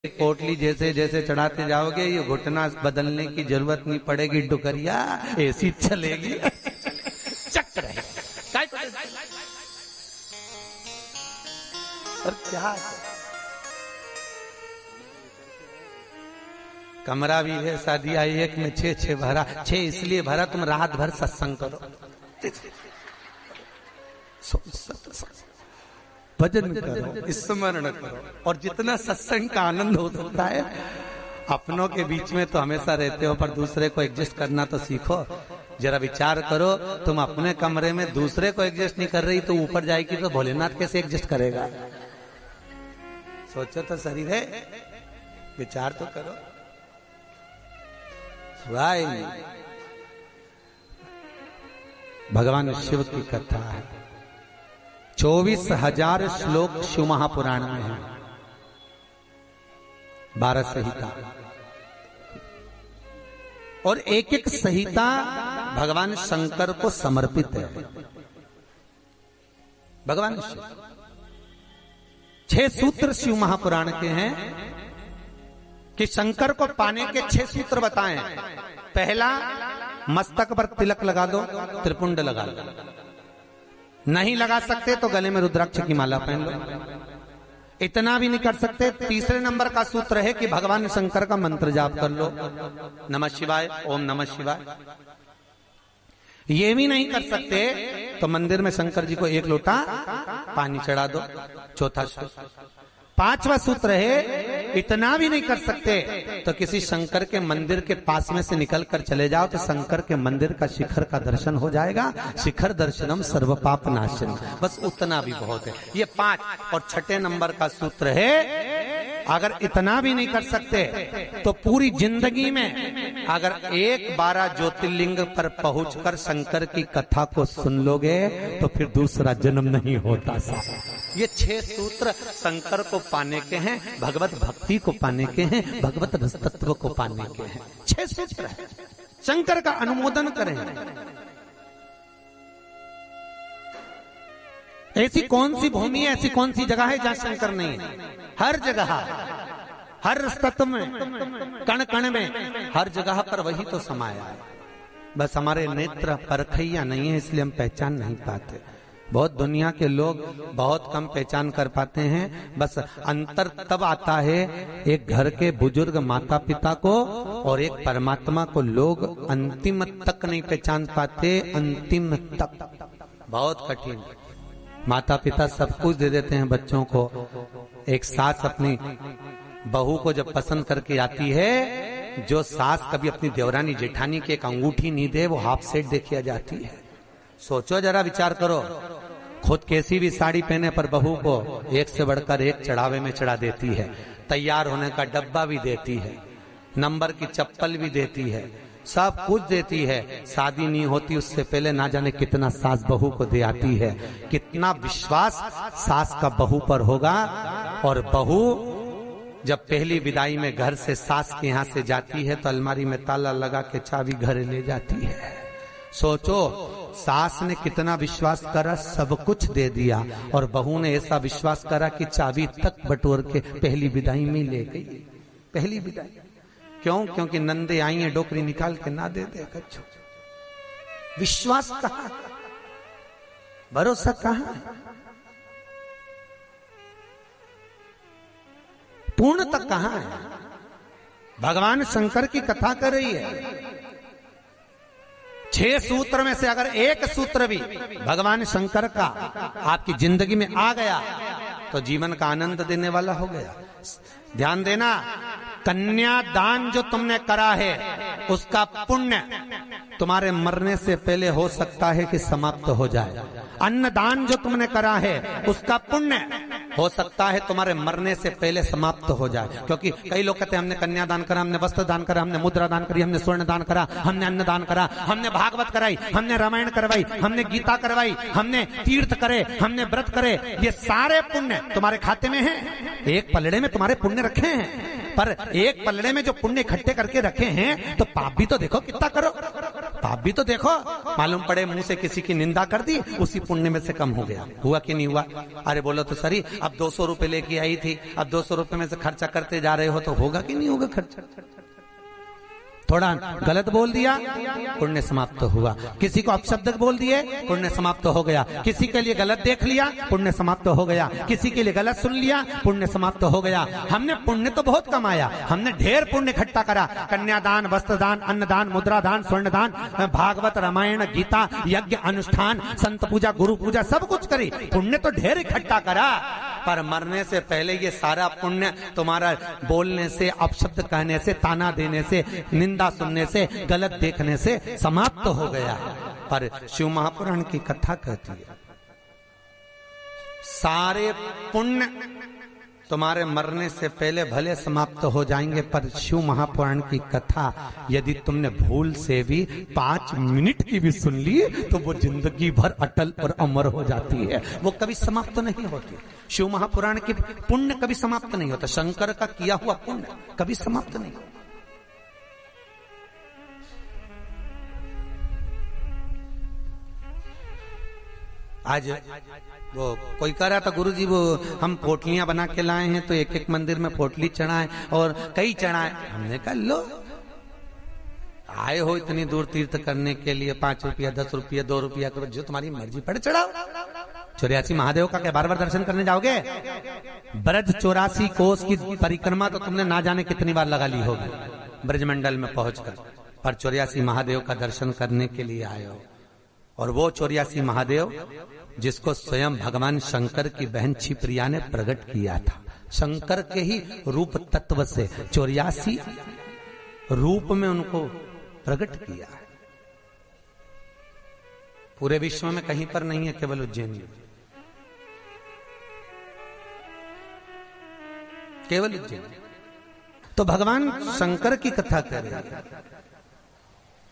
पोटली जैसे जैसे चढ़ाते जाओगे ये घुटना बदलने की जरूरत नहीं पड़ेगी, डुकरिया ऐसी चलेगी चक रहेगी। और क्या कमरा भी है, शादी आई एक में 6 भरा, 6 इसलिए भरा तुम रात भर सत्संग करो, भजन करो, स्मरण करो, और जितना सत्संग का आनंद हो सकता है। अपनों के बीच में तो हमेशा रहते हो, पर दूसरे को एडजस्ट करना तो सीखो। जरा विचार करो, तुम अपने कमरे में दूसरे को एडजस्ट नहीं कर रही तो ऊपर जाएगी तो भोलेनाथ कैसे एडजस्ट करेगा? सोचो तो शरीर है, विचार तो करो। भगवान शिव की कथा है, 24,000 श्लोक शिव महापुराण में है, 12 संहिता, और एक एक संहिता भगवान शंकर को समर्पित है। भगवान शिव 6 सूत्र शिव महापुराण के हैं कि शंकर को पाने के 6 सूत्र बताएं। पहला, मस्तक पर तिलक लगा दो, त्रिपुंड लगा दो, नहीं लगा सकते तो गले में रुद्राक्ष की माला पहन लो। इतना भी नहीं कर सकते, तीसरे नंबर का सूत्र है कि भगवान शंकर का मंत्र जाप कर लो, नमः शिवाय, ओम नमः शिवाय। ये भी नहीं कर सकते तो मंदिर में शंकर जी को 1 लोटा पानी चढ़ा दो, चौथा सूत्र। 5वां सूत्र है, इतना भी नहीं कर सकते तो किसी शंकर के मंदिर के पास में से निकल कर चले जाओ तो शंकर के मंदिर का शिखर का दर्शन हो जाएगा। शिखर दर्शनम सर्व पाप नाशनम, बस उतना भी बहुत है। ये 5। और 6ठे नंबर का सूत्र है, अगर इतना भी नहीं कर सकते तो पूरी जिंदगी में अगर 12 ज्योतिर्लिंग पर पहुंचकर शंकर की कथा को सुन लोगे तो फिर दूसरा जन्म नहीं होता। ये 6 सूत्र शंकर को पाने के हैं, भगवत भक्ति को पाने के हैं, भगवत रस तत्व को पाने के हैं। 6 सूत्र है, शंकर का अनुमोदन करें। ऐसी कौन सी भूमि है, ऐसी कौन सी जगह है जहां शंकर नहीं है? हर जगह, हर तत्व में, कण कण में, हर जगह पर वही तो समाया है। बस हमारे नेत्र परखैया नहीं है, इसलिए हम पहचान नहीं पाते। बहुत दुनिया के लोग बहुत कम पहचान कर पाते हैं। बस अंतर तब आता है एक घर के बुजुर्ग माता पिता को और एक परमात्मा को लोग अंतिम तक नहीं पहचान पाते। अंतिम तक बहुत कठिन। माता पिता सब कुछ दे देते हैं बच्चों को। एक सास अपनी बहू को जब पसंद करके आती है, जो सास कभी अपनी देवरानी जेठानी की एक अंगूठी नहीं दे वो हाफ सेट देखी जाती है। सोचो जरा, विचार करो, खुद कैसी भी साड़ी पहने पर बहू को एक से बढ़कर एक चढ़ावे में चढ़ा देती है, तैयार होने का डब्बा भी देती है, नंबर की चप्पल भी देती है, सब कुछ देती है। शादी नहीं होती उससे पहले ना जाने कितना सास बहू को दे आती है। कितना विश्वास सास का बहू पर होगा। और बहू जब पहली विदाई में घर से सास के यहाँ से जाती है तो अलमारी में ताला लगा के चाबी घर ले जाती है। सोचो, सास ने कितना विश्वास करा, सब कुछ दे दिया, और बहू ने ऐसा विश्वास करा कि चाबी तक बटोर के पहली विदाई में ले गई। पहली विदाई क्यों? क्योंकि नंदे आई है, डोकरी निकाल के ना दे दे कच्छो। विश्वास कहाँ, भरोसा कहाँ, पूर्ण तक कहाँ है? भगवान शंकर की कथा कर रही है। 6 सूत्र में से अगर एक सूत्र भी भगवान शंकर का आपकी जिंदगी में आ गया तो जीवन का आनंद देने वाला हो गया। ध्यान देना, कन्यादान जो तुमने करा है उसका पुण्य तुम्हारे मरने से पहले हो सकता है कि समाप्त हो जाए। अन्नदान जो तुमने करा है उसका पुण्य हो सकता है तुम्हारे मरने से पहले समाप्त हो जाए। क्योंकि कई लोग कहते हैं हमने कन्यादान करा, हमने वस्त्र दान करा, हमने मुद्रा दान करी, हमने स्वर्ण दान करा, हमने अन्न दान करा, हमने भागवत कराई, हमने रामायण करवाई, हमने गीता करवाई, हमने तीर्थ करे, हमने व्रत करे। ये सारे पुण्य तुम्हारे खाते में हैं। एक पलड़े में तुम्हारे पुण्य रखे हैं, पर एक पलड़े में जो पुण्य इकट्ठे करके रखे हैं तो पाप भी तो देखो कितना करो। पाप भी तो देखो, मालूम पड़े मुंह से किसी की निंदा कर दी, उसी पुण्य में से कम हो गया। हुआ कि नहीं हुआ? अरे बोलो तो सही, अब 200 रुपए लेके आई थी, अब 200 रुपए में से खर्चा करते जा रहे हो, तो होगा कि नहीं होगा खर्चा? थोड़ा गलत बोल दिया, पुण्य समाप्त हुआ। किसी को अपशब्द बोल दिए, पुण्य समाप्त हो गया। किसी के लिए गलत देख लिया, पुण्य समाप्त हो गया। किसी के लिए गलत सुन लिया, पुण्य समाप्त हो गया। हमने पुण्य तो बहुत कमाया, हमने ढेर पुण्य इकट्ठा करा। कन्यादान, वस्त्रदान, अन्नदान, मुद्रादान, स्वर्णदान, भागवत, रामायण, गीता, यज्ञ, अनुष्ठान, संत पूजा, गुरु पूजा, सब कुछ करी, पुण्य तो ढेर इकट्ठा करा। पर मरने से पहले ये सारा पुण्य तुम्हारा बोलने से, अपशब्द कहने से, ताना देने से, निंदा सुनने से, गलत देखने से समाप्त हो गया। पर शिव महापुराण की कथा कहती है सारे पुण्य तुम्हारे मरने से पहले भले समाप्त हो जाएंगे, पर शिव महापुराण की कथा यदि तुमने भूल से भी 5 मिनट की भी सुन ली तो वो जिंदगी भर अटल और अमर हो जाती है, वो कभी समाप्त नहीं होती। शिव महापुराण की पुण्य कभी समाप्त नहीं होता, शंकर का किया हुआ पुण्य कभी समाप्त नहीं होता। आज वो कोई कह रहा था, गुरुजी वो हम पोटलियां बना के लाए हैं, तो एक एक मंदिर में पोटली चढ़ाए और कई चढ़ाए। हमने कहा लो, आए हो इतनी दूर तीर्थ करने के लिए, 5 रुपया 10 रुपया 2 रुपया करो, जो तुम्हारी मर्जी पड़े चढ़ाओ। 84 महादेव का क्या बार-बार दर्शन करने जाओगे? ब्रज 84 कोस की परिक्रमा तो तुमने ना जाने कितनी बार लगा ली होगी ब्रजमंडल में पहुंचकर, पर 84 महादेव का दर्शन करने के लिए आए हो। और वो 84 महादेव जिसको स्वयं भगवान शंकर की बहन छिप्रिया ने प्रकट किया था, शंकर के ही रूप तत्व से 84 रूप में उनको प्रकट किया है। पूरे विश्व में कहीं पर नहीं है, केवल उज्जैन में, केवल उज्जैन। तो भगवान शंकर की कथा कर रहे हैं,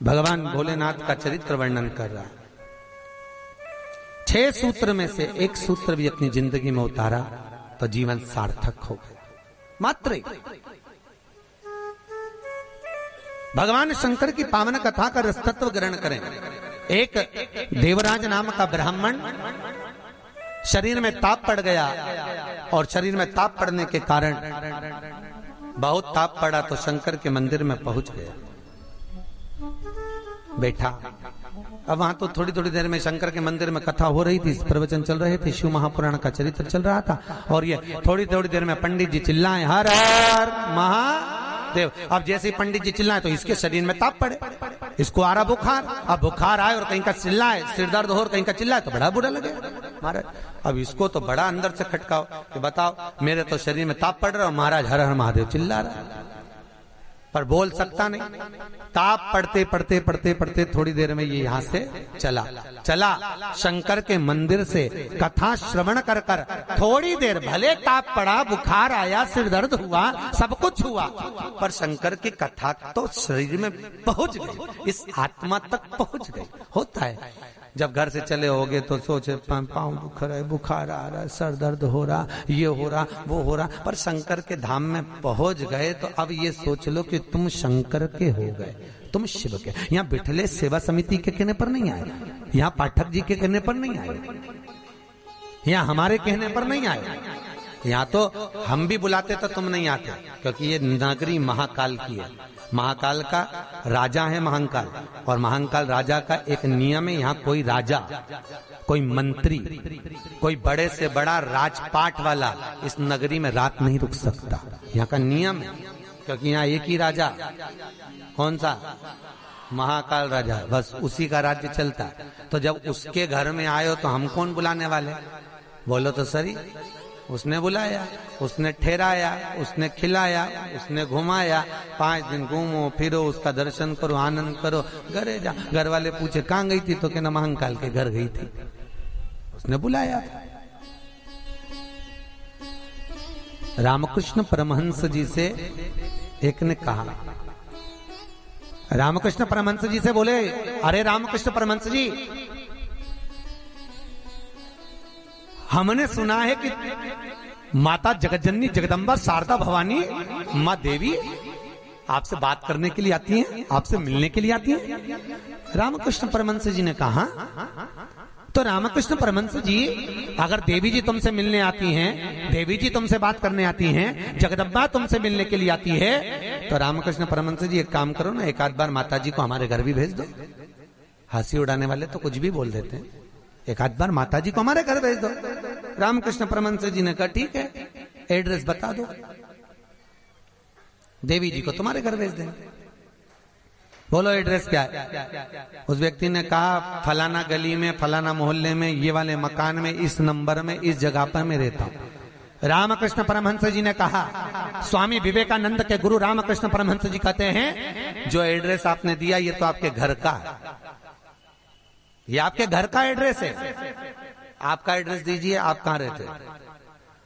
भगवान भोलेनाथ का चरित्र वर्णन कर रहा है। 6 सूत्र में से एक सूत्र भी अपनी जिंदगी में उतारा तो जीवन सार्थक हो गया। मात्र भगवान शंकर की पावन कथा का रसतत्व ग्रहण करें। एक देवराज नाम का ब्राह्मण शरीर में ताप पड़ गया, और शरीर में ताप पड़ने के कारण बहुत ताप पड़ा तो शंकर के मंदिर में पहुंच गया, बैठा। अब वहां तो थोड़ी थोड़ी देर में शंकर के मंदिर में कथा हो रही थी, प्रवचन चल रहे थे, शिव महापुराण का चरित्र चल रहा था, और ये थोड़ी थोड़ी देर में पंडित जी चिल्लाए हर हर महादेव। अब जैसे ही पंडित जी चिल्लाए तो इसके शरीर में ताप पड़े, इसको आ रहा बुखार। अब बुखार आए और कहीं का चिल्लाए, सिर दर्द हो और कहीं का चिल्लाए तो बड़ा बुरा लगे महाराज। अब इसको तो बड़ा अंदर से खटकाओ कि बताओ मेरे तो शरीर में ताप पड़ रहा है, महाराज हर हर महादेव चिल्ला रहा, पर बोल सकता नहीं। ताप पड़ते पड़ते पड़ते पड़ते थोड़ी देर में ये यहाँ से चला शंकर के मंदिर से कथा श्रवण कर कर थोड़ी देर भले ताप पड़ा, बुखार आया, सिर दर्द हुआ, सब कुछ हुआ, पर शंकर की कथा तो शरीर में पहुंच गई, इस आत्मा तक पहुंच गई। होता है जब घर से चले होगे तो सोचे पाँव दुख रहा है, बुखार आ रहा है, सर दर्द हो रहा, ये हो रहा, वो हो रहा, पर शंकर के धाम में पहुंच गए तो अब ये सोच लो कि तुम शंकर के हो गए, तुम शिव के। यहाँ बिठले सेवा समिति के कहने पर नहीं आए, यहाँ पाठक जी के कहने पर नहीं आए, यहाँ हमारे कहने पर नहीं आए, यहाँ तो हम भी बुलाते तो तुम नहीं आते, क्योंकि ये नगरी महाकाल की है। महाकाल का राजा है महाकाल, और महाकाल राजा का एक नियम है, यहाँ कोई राजा, कोई मंत्री, कोई बड़े से बड़ा राजपाट वाला इस नगरी में रात नहीं रुक सकता, यहाँ का नियम है। क्योंकि यहाँ एक ही राजा, कौन सा? महाकाल राजा, बस उसी का राज्य चलता है। तो जब उसके घर में आए हो तो हम कौन बुलाने वाले? बोलो तो सही। उसने बुलाया, उसने ठहराया, उसने खिलाया, उसने घुमाया, 5 दिन घूमो फिरो, उसका दर्शन करो, आनंद करो, घरे जा। घर वाले पूछे कहाँ गई थी, तो कहना महाकाल के घर गई थी, उसने बुलाया। रामकृष्ण परमहंस जी से एक ने कहा, रामकृष्ण परमहंस जी से बोले, अरे रामकृष्ण परमहंस जी, हमने सुना है कि माता जगतजननी जगदम्बा शारदा भवानी माँ देवी आपसे बात करने के लिए आती हैं, आपसे मिलने के लिए आती हैं। रामकृष्ण परमहंस जी ने कहा, तो रामकृष्ण परमहंस जी, अगर देवी जी तुमसे मिलने आती हैं, देवी जी तुमसे बात करने आती हैं, जगदम्बा तुमसे मिलने के लिए आती है, तो रामकृष्ण परमहंस जी एक काम करो ना, एक आध बार माता जी को हमारे घर भी भेज दो। हंसी उड़ाने वाले तो कुछ भी बोल देते हैं, एक आध बार माता जी को हमारे घर भेज दो। रामकृष्ण परमहंस जी ने कहा ठीक है, एड्रेस बता दो, देवी जी को तुम्हारे घर भेज देंगे। बोलो एड्रेस क्या है? उस व्यक्ति ने कहा फलाना गली में, फलाना मोहल्ले में, ये वाले मकान में, इस नंबर में, इस जगह पर मैं रहता हूं। रामकृष्ण परमहंस जी ने कहा, स्वामी विवेकानंद के गुरु रामकृष्ण परमहंस जी कहते हैं, जो एड्रेस आपने दिया ये तो आपके घर का है, ये आपके घर का एड्रेस है, आपका एड्रेस दीजिए, आप कहाँ रहते हैं।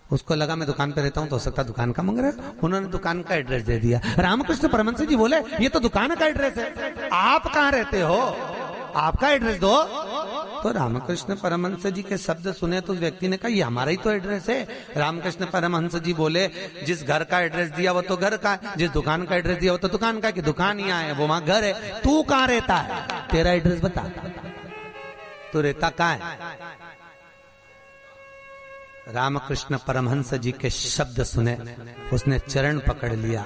उसको लगा मैं दुकान पे रहता हूं, तो हो सकता दुकान का मांग रहा है, उन्होंने दुकान का एड्रेस दे दिया। रामकृष्ण परमहंस जी बोले ये तो दुकान का एड्रेस है, आप कहाँ रहते हो, आपका एड्रेस दो। तो रामकृष्ण परमहंस जी के शब्द सुने तो उस व्यक्ति ने कहा ये हमारा ही तो एड्रेस है। रामकृष्ण परमहंस जी बोले जिस घर का एड्रेस दिया वो तो घर का है, जिस दुकान का एड्रेस दिया वो तो दुकान का, कि दुकान यहाँ है वो वहां घर है, तू कहाँ रहता है, तेरा एड्रेस बता, तू रहता कहाँ है। रामकृष्ण परमहंस जी के शब्द सुने, उसने चरण पकड़ लिया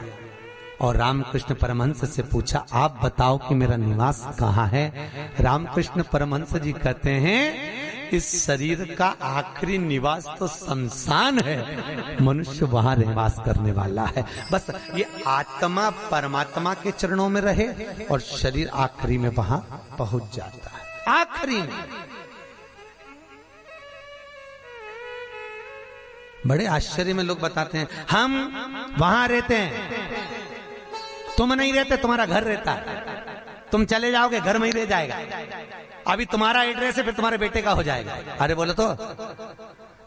और रामकृष्ण परमहंस से पूछा आप बताओ कि मेरा निवास कहाँ है। रामकृष्ण परमहंस जी कहते हैं इस शरीर का आखिरी निवास तो शमशान है, मनुष्य वहां निवास करने वाला है। बस ये आत्मा परमात्मा के चरणों में रहे और शरीर आखिरी में वहां पहुंच जाता है, आखिरी में। बड़े आश्चर्य में लोग बताते हैं हम वहां रहते हैं, तुम नहीं रहते, तुम्हारा घर रहता है, तुम चले जाओगे घर में ही रह जाएगा, अभी तुम्हारा एड्रेस है फिर तुम्हारे बेटे का हो जाएगा। अरे बोलो तो,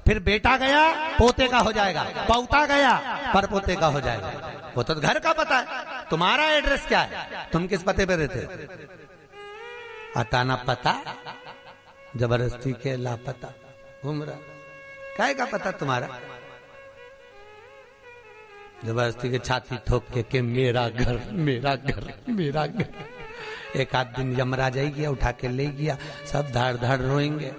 फिर बेटा गया पोते का हो जाएगा, पौता गया पर पोते का हो जाएगा, वो तो घर का पता है, तुम्हारा एड्रेस क्या है, तुम किस पते पे रहते। अताना पता जबरदस्ती के लापता घूम रहा, काय का पता तुम्हारा, जबरदस्ती के छाती ठोक के मेरा घर मेरा घर मेरा घर। एक आध दिन यमराज आई गया, उठा के ले गया, सब धाड़ धाड़ रोएंगे।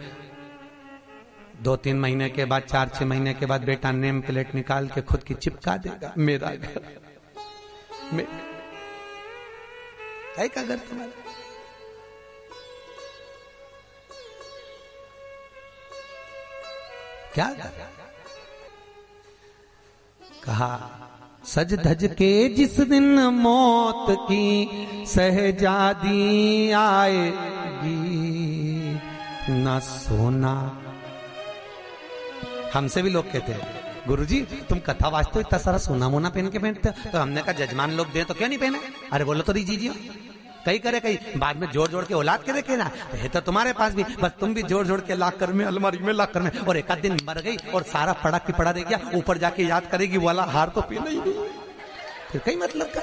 2-3 महीने के बाद, 4-6 महीने के बाद बेटा नेम प्लेट निकाल के खुद की चिपका देगा, मेरा घर काय का घर तुम्हारा। क्या कहा, सज धज के जिस दिन मौत की सहजादी आएगी, न सोना। हमसे भी लोग कहते हैं गुरुजी तुम कथा वाचते हो, इतना सारा सोना मोना पहन के पहनते हो, तो हमने कहा जजमान लोग दे तो क्यों नहीं पहने। अरे बोलो तो दीजिए, कई करे कई बाद में जोड़ जोड़ के औलाद के देखे ना, है तो तुम्हारे पास भी, बस तुम भी जोड़ जोड़ के लाकर में, अलमारी में लाकर में, और एक आध दिन मर गई और सारा पड़ा की पड़ा रह गया, ऊपर जाके याद करेगी वाला हार तो पीना ही नहीं, फिर कई मतलब का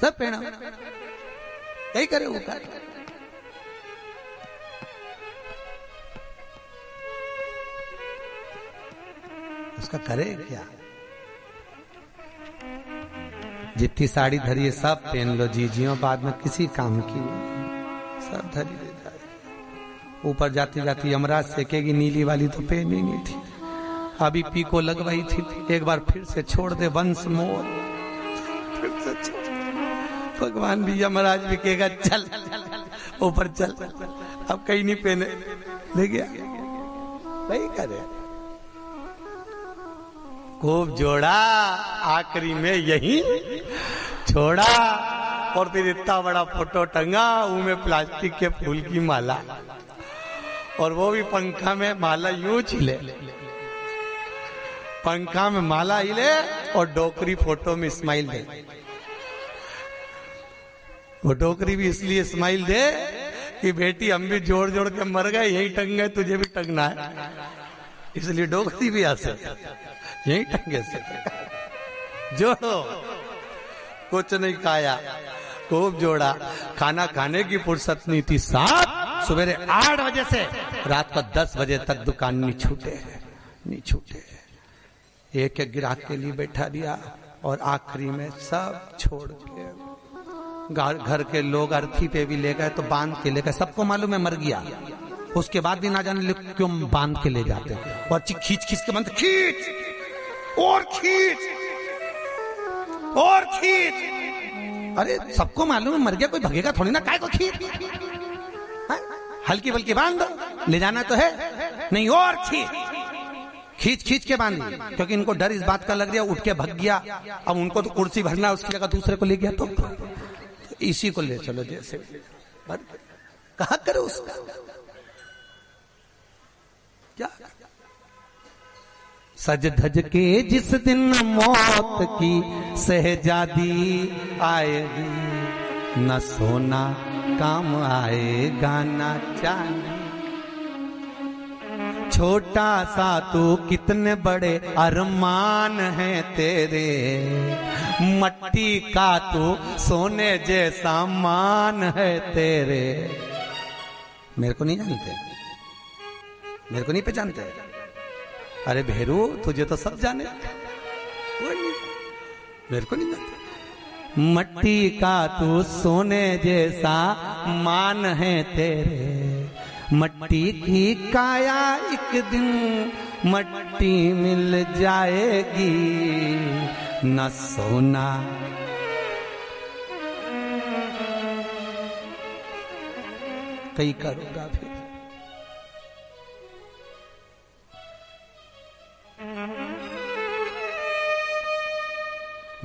सब पहना कई करे वो कर। उसका करे क्या, जितनी साड़ी धरी है सब पहन लो जीजियों, बाद में किसी काम की नहीं, सब धरी ले जाए। ऊपर जाती जाती यमराज सेकेगी, नीली वाली तो पहनी नहीं थी, अभी पीको लगवाई थी, एक बार फिर से छोड़ दे वंश मोर, फिर से छोड़। भगवान भी यमराज भी कहेगा चल ऊपर चल, अब कहीं नहीं पहने, ले गया वही करे। खूब जोड़ा, आखिरी में यही छोड़ा, और फिर इतना बड़ा फोटो टंगा, उनमें प्लास्टिक के फूल की माला, और वो भी पंखा में माला यूं हिले, पंखा में माला हिले और डोकरी फोटो में स्माइल दे। वो डोकरी भी इसलिए स्माइल दे कि बेटी हम भी जोड़ जोड़ के मर गए, यही टंग गए, तुझे भी टंगना है, इसलिए डोकरी भी हंसे, यही टंगे से जोड़ो। कुछ नहीं खाया, खूब जोड़ा, खाना खाने की फुर्सत नहीं थी, साथ सवेरे 8 बजे से रात को 10 बजे तक दुकान नहीं छूटे, नहीं छूटे। एक एक ग्राहक के लिए बैठा दिया और आखिरी में सब छोड़ के घर के लोग अर्थी पे भी ले गए तो बांध के ले गए। सबको मालूम है मर गया। उसके बाद भी ना जाने क्यों बांध के ले जाते और खींच खींच के बांध, खींच और खींच और खींच। अरे सबको मालूम है मर गया, कोई भगेगा थोड़ी ना, काय को खींच, हल्की बल्कि बांध दो, ले जाना तो है नहीं, और खींच खींच के बांधी, क्योंकि इनको डर इस बात का लग गया, उठ के भग गया। अब उनको तो कुर्सी भरना, उसकी जगह दूसरे को ले गया तो इसी को ले चलो, जैसे कहा करो उसका क्या। सज धज के जिस दिन मौत की सहजादी आएगी, न सोना काम आएगा न चांदी। छोटा सा तू कितने बड़े अरमान हैं तेरे, मट्टी का तू सोने जैसा मान है तेरे। मेरे को नहीं जानते, मेरे को नहीं पहचानते। अरे भेरू तुझे तो सब जाने, मेरे को नहीं जानते। मट्टी का तू सोने जैसा मान है तेरे, मट्टी की काया एक दिन मट्टी मिल जाएगी, न सोना कहीं करोगा फिर।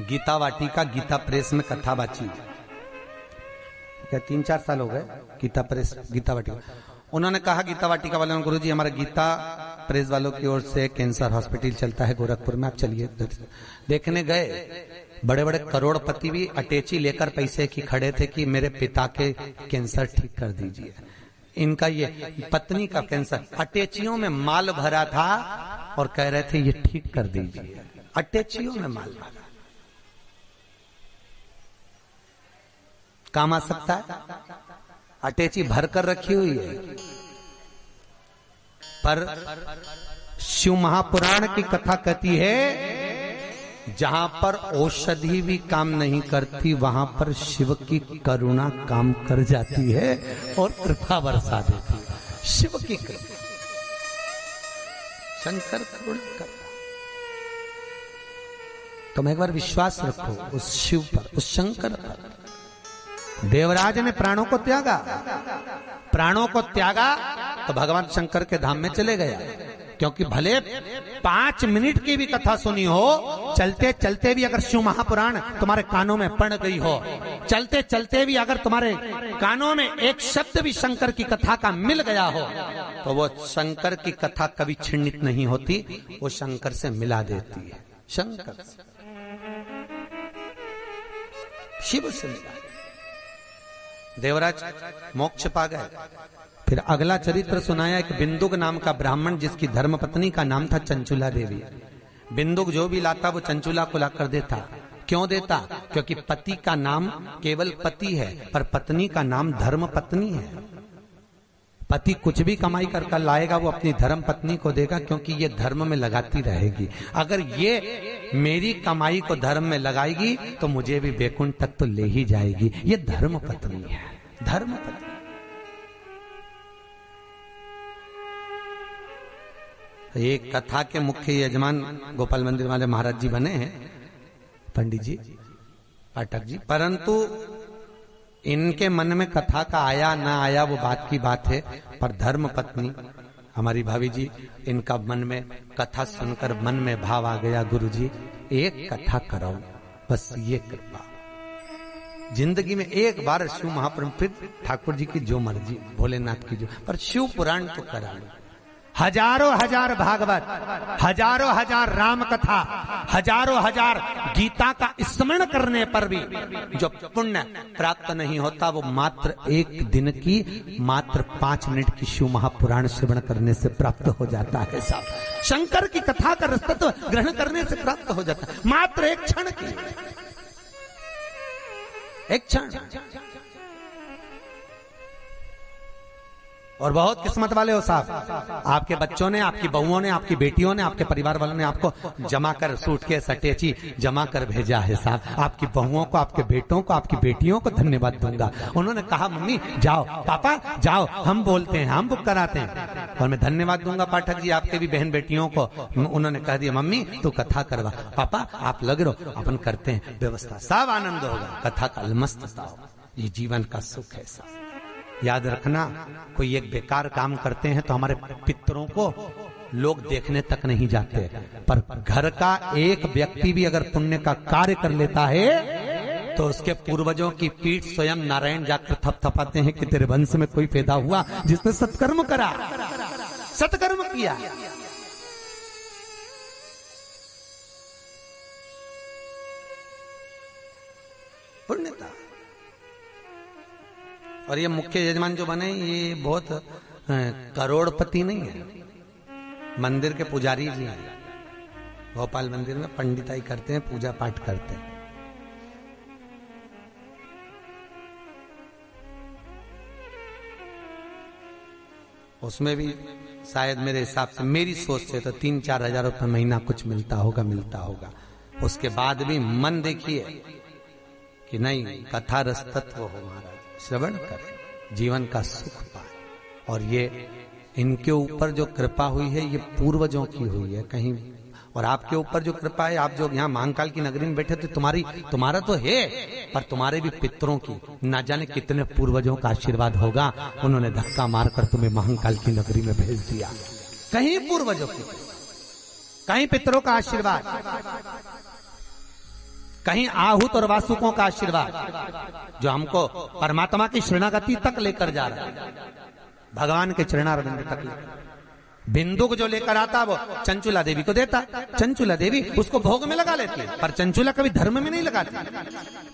गीता वाटिका गीता प्रेस में कथा बाची, क्या 3-4 साल हो गए गीता प्रेस गीता वाटिका। उन्होंने कहा गीता वाटिका वालों, गुरु जी हमारा गीता प्रेस वालों की ओर से कैंसर हॉस्पिटल चलता है गोरखपुर में, आप चलिए। देखने गए, बड़े बड़े करोड़पति भी अटैची लेकर पैसे की खड़े थे कि मेरे पिता के कैंसर ठीक कर दीजिए। इनका ये पत्नी का कैंसर, अटैचियों में माल भरा था और कह रहे थे ये ठीक कर दीजिए। अटैचियों में माल भरा, काम आ सकता है, अटैची भर कर रखी हुई है। पर शिव महापुराण की कथा कहती है जहां पर औषधि भी काम नहीं करती, वहां पर शिव की करुणा काम कर जाती है और कृपा बरसा देती है। शिव की कृपा, शंकर करुणा करता। तुम एक बार विश्वास रखो उस शिव पर, उस शंकर पर। देवराज ने प्राणों को त्यागा, प्राणों को त्यागा तो भगवान शंकर के धाम में चले गया। क्योंकि भले 5 मिनट की भी कथा सुनी हो, चलते चलते भी अगर शिव महापुराण तुम्हारे कानों में पड़ गई हो, चलते चलते भी अगर तुम्हारे कानों में एक शब्द भी शंकर की कथा का मिल गया हो, तो वो शंकर की कथा कभी छिन्नित नहीं होती, वो शंकर से मिला देती है। शंकर से, शिव से मिला। देवराज मोक्ष पा गए। फिर अगला चरित्र सुनाया एक बिंदुक नाम का ब्राह्मण, जिसकी धर्मपत्नी का नाम था चंचुला देवी। बिंदुक जो भी लाता वो चंचुला को लाकर देता। क्यों देता? क्योंकि पति का नाम केवल पति है, पर पत्नी का नाम धर्म पत्नी है। पति कुछ भी कमाई कर लाएगा वो अपनी धर्म पत्नी को देगा, क्योंकि ये धर्म में लगाती रहेगी। अगर ये मेरी कमाई को धर्म में लगाएगी तो मुझे भी बैकुंठ तक तो ले ही जाएगी। ये धर्म पत्नी है, धर्म पत्नी। एक कथा के मुख्य यजमान गोपाल मंदिर वाले महाराज जी बने हैं, पंडित जी, पाठक जी, परंतु इनके मन में कथा का आया ना आया वो बात की बात है। पर धर्म पत्नी हमारी भाभी जी, इनका मन में कथा सुनकर मन में भाव आ गया, गुरु जी एक कथा कराओ, बस ये कृपा। जिंदगी में एक बार शिव महापुराण, फिर ठाकुर जी की जो मर्जी, भोलेनाथ की जो, पर शिव पुराण तो करा लो। हजारों हजार भागवत, हजारों हजार राम कथा, हजारों हजार गीता का स्मरण करने पर भी जो पुण्य प्राप्त नहीं होता, वो मात्र एक दिन की, मात्र 5 मिनट की शिव महापुराण श्रवण करने से प्राप्त हो जाता है। साहब, शंकर की कथा का रसतत्व ग्रहण करने से प्राप्त हो जाता है, मात्र एक क्षण की, एक क्षण। और बहुत किस्मत वाले हो साहब, आपके बच्चों ने, आपकी बहुओं ने, आपकी बेटियों ने, आपके परिवार वालों ने आपको जमा कर सूटकेस अटैची जमा कर भेजा है साहब। आपकी बहुओं को, आपके बेटों को, आपकी बेटियों को धन्यवाद दूंगा। उन्होंने कहा मम्मी जाओ, पापा जाओ, हम बोलते हैं, हम बुक कराते हैं। और मैं धन्यवाद दूंगा पाठक जी आपके भी बहन बेटियों को। उन्होंने कह दिया मम्मी तू कथा करवा, पापा आप लग रहो, अपन करते हैं व्यवस्था, सब आनंद होगा, कथा का अलमस्त होगा। ये जीवन का सुख है साहब। याद रखना, कोई एक बेकार काम करते हैं तो हमारे पितरों को लोग देखने तक नहीं जाते, पर घर का एक व्यक्ति भी अगर पुण्य का कार्य कर लेता है तो उसके पूर्वजों की पीठ स्वयं नारायण जाकर थपथपाते हैं कि तेरे वंश में कोई पैदा हुआ जिसने सत्कर्म करा, सत्कर्म किया। पुण्यता। और ये मुख्य यजमान जो बने ये बहुत करोड़पति नहीं है, मंदिर के पुजारी जी हैं। भोपाल मंदिर में पंडिताई करते हैं, पूजा पाठ करते हैं। उसमें भी शायद मेरे हिसाब से, मेरी सोच से तो 3-4 हजार रुपये महीना कुछ मिलता होगा। उसके बाद भी मन देखिए कि नहीं, कथा रस तत्व हो महाराज, श्रवण कर जीवन का सुख पाए। और ये इनके ऊपर जो कृपा हुई है ये पूर्वजों की हुई है कहीं, और आपके ऊपर जो कृपा है, आप जो यहाँ महाकाल की नगरी में बैठे थे, तुम्हारा तो है, पर तुम्हारे भी पितरों की ना जाने कितने पूर्वजों का आशीर्वाद होगा। उन्होंने धक्का मारकर तुम्हें महाकाल की नगरी में भेज दिया। कहीं पूर्वजों की, कहीं पितरों का आशीर्वाद, कहीं आहूत और वासुकों का आशीर्वाद जो हमको परमात्मा की शरणागति तक लेकर जा रहा है, भगवान के चरणारविंद तक लेकर। बिंदु को जो लेकर आता वो चंचुला देवी को देता, चंचुला देवी उसको भोग में लगा लेती है, पर चंचुला कभी धर्म में नहीं लगाती।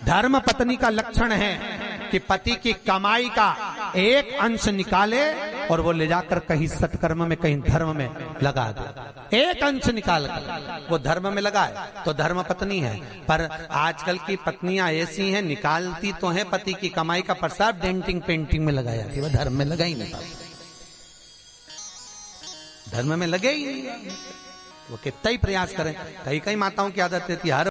धर्म पत्नी का लक्षण है कि पति की कमाई का एक अंश निकाले और वो ले जाकर कहीं सत्कर्म में, कहीं धर्म में लगा दे। एक अंश निकाल कर वो धर्म में लगाए तो धर्म पत्नी है। पर आजकल की पत्नियां ऐसी हैं, निकालती तो है पति की कमाई का, प्रसाद डेंटिंग पेंटिंग में लगाया, वो धर्म में लगा ही नहीं पाती, धर्म में लगे ही नहीं। वो कितना ही प्रयास करें। कई माताओं की आदत रहती है हर